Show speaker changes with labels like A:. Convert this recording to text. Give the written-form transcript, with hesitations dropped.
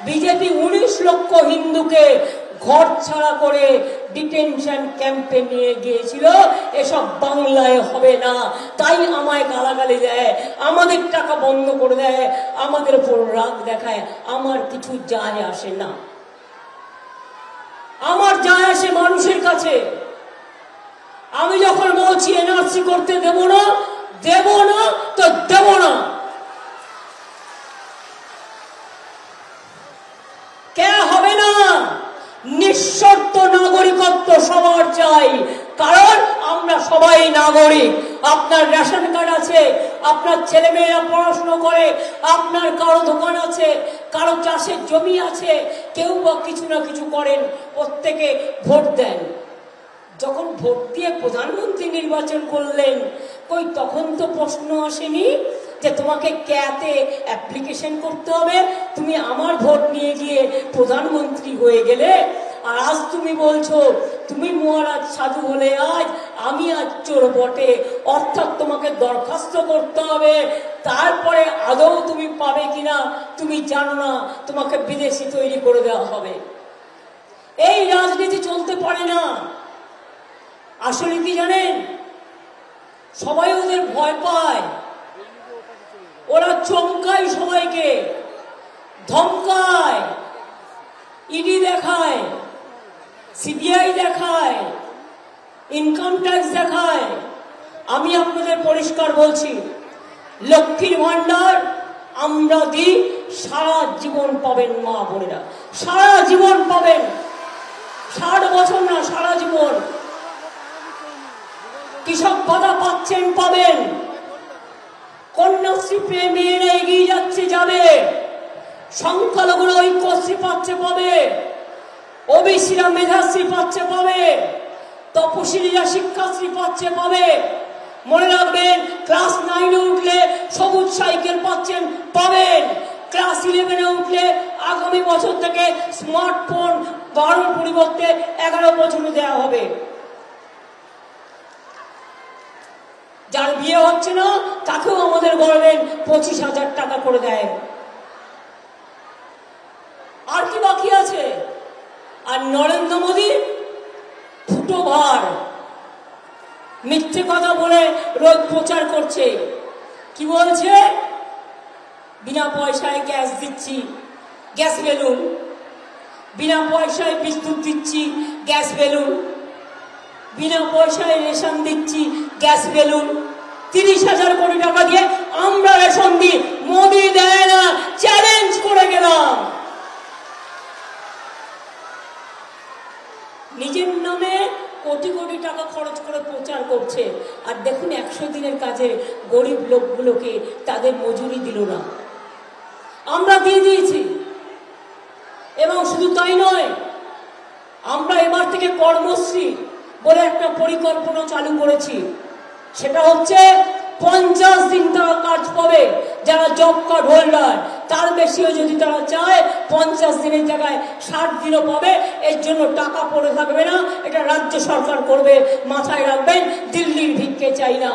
A: BJP 19 লক্ষ হিন্দুকে ঘর ছাড়া করে ডিটেনশন ক্যাম্পে নিয়ে গিয়েছিল। এসব বাংলায় হবে না, তাই আমায় গালাগালি দেয়, আমাদের টাকা বন্ধ করে দেয়, আমাদের উপর রাগ দেখায়। আমার কিছু যায় আসে না, আমার যায় আসে মানুষের কাছে। আমি যখন বলছি এনআরসি করতে দেব না তো দেব না। কে হবে না? নিঃশর্ত নাগরিকত্ব সবার চাই, কারণ আমরা সবাই নাগরিক। আপনার রেশন কার্ড আছে, আপনার ছেলে মেয়েরা পড়াশোনা করে, আপনার কারো দোকান আছে, কারো চাষের জমি আছে, কেউ বা কিছু না কিছু করেন, প্রত্যেকে ভোট দেন। যখন ভোট দিয়ে প্রধানমন্ত্রী নির্বাচন করলেন, কই তখন তো প্রশ্ন আসেনি যে তোমাকে ক্যাতে অ্যাপ্লিকেশন করতে হবে, তুমি আমার ভোট নিয়ে গিয়ে প্রধানমন্ত্রী হয়ে গেলে। আর আজ তুমি বলছো তুমি মহারাজ সাধু হলে আজ, আমি আজ চোর বটে, অর্থাৎ তোমাকে দরখাস্ত করতে হবে, তারপরে আদৌ তুমি পাবে কিনা তুমি জানো না, তোমাকে বিদেশি তৈরি করে দেওয়া হবে। এই রাজনীতি চলতে পারে না। আসলে কি জানেন, সবাই ওদের ভয় পায়, ওরা চমকায়, সবাইকে ধমকায়, ইডি দেখায়, সিবিআই দেখায়, ইনকাম ট্যাক্স দেখায়। আমি আপনাদের পরিষ্কার বলছি, লক্ষ্মীর ভান্ডার আমরা দিই, সারা জীবন পাবেন মা বোনেরা, সারা জীবন পাবেন, 60 বছর না, সারা জীবন। কৃষক ভাতা পাচ্ছেন, পাবেন। কন্যাশ্রী পেয়ে মেয়েরা এগিয়ে যাচ্ছে, যাবে। সংখ্যালঘুরা ঐক্যশ্রী পাচ্ছে, পাবে। ওবিসিরা মেধাশ্রী পাচ্ছে, পাবে। তপশিলীরা শিক্ষাশ্রী পাচ্ছে, পাবে। মনে রাখবেন, ক্লাস 9-এ উঠলে সবুজ সাইকেল পাচ্ছেন, পাবেন। ক্লাস 11-এ উঠলে আগামী বছর থেকে স্মার্টফোন 12 পরিবর্তে 11 বছরে দেওয়া হবে। যার বিয়ে হচ্ছে না তাকেও আমাদের গভর্নমেন্ট 25,000 টাকা করে দেয়। আর কি বাকি আছে? আর নরেন্দ্র মোদী ফুটো ভার, মিথ্যে কথা বলে রোজ প্রচার করছে। কি বলছে? বিনা পয়সায় গ্যাস দিচ্ছি, গ্যাস বেলুন। বিনা পয়সায় বিদ্যুৎ দিচ্ছি, গ্যাস বেলুন। বিনা পয়সায় রেশন দিচ্ছি, গ্যাস বেলুন। 30,000 কোটি টাকা দিয়ে আমরা রেশন দিই, মোদি দেয় না, চ্যালেঞ্জ করে গেলাম। নিজের নামে কোটি কোটি টাকা খরচ করে প্রচার করছে, আর দেখুন 100 দিনের কাজে গরিব লোকগুলোকে তাদের মজুরি দিল না। আমরা দিয়ে দিয়েছি। এবং শুধু তাই নয়, আমরা এবার থেকে কর্মশ্রী বলে একটা পরিকল্পনা চালু করেছি। সেটা হচ্ছে 50 দিন তারা কাজ পাবে, যারা জব কার্ড হোল্ডার। তার বেশিও যদি তারা চায় 50 দিনের জায়গায় 60 দিনও পাবে। এর জন্য টাকা পড়ে থাকবে না, এটা রাজ্য সরকার করবে। মাথায় রাখবেন, দিল্লির ভিক্ষে চাই না।